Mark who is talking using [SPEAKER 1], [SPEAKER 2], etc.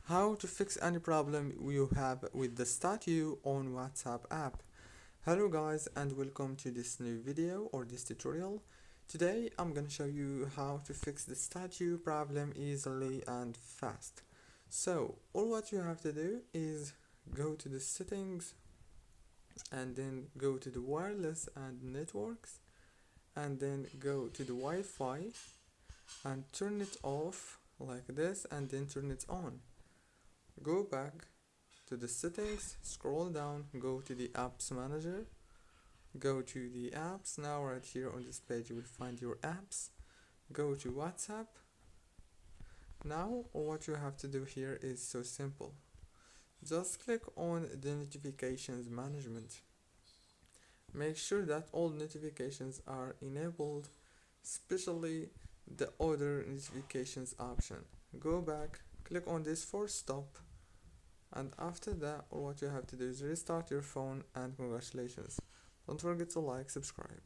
[SPEAKER 1] How to fix any problem you have with the statue on WhatsApp app. Hello guys and welcome to this new video or this tutorial. Today I'm gonna show you how to fix the statue problem easily and fast. So all what you have to do is go to the settings and then go to the wireless and networks and then go to the Wi-Fi and turn it off like this and then turn it on. Go back to the settings, scroll down, go to the apps manager, go to the apps. Now right here on this page you will find your apps. Go to WhatsApp. Now what you have to do here is so simple. Just click on the notifications management. Make sure that all notifications are enabled, especially the other notifications option. Go back, click on this for stop, and after that all what you have to do is restart your phone, and congratulations. Don't forget to like, subscribe.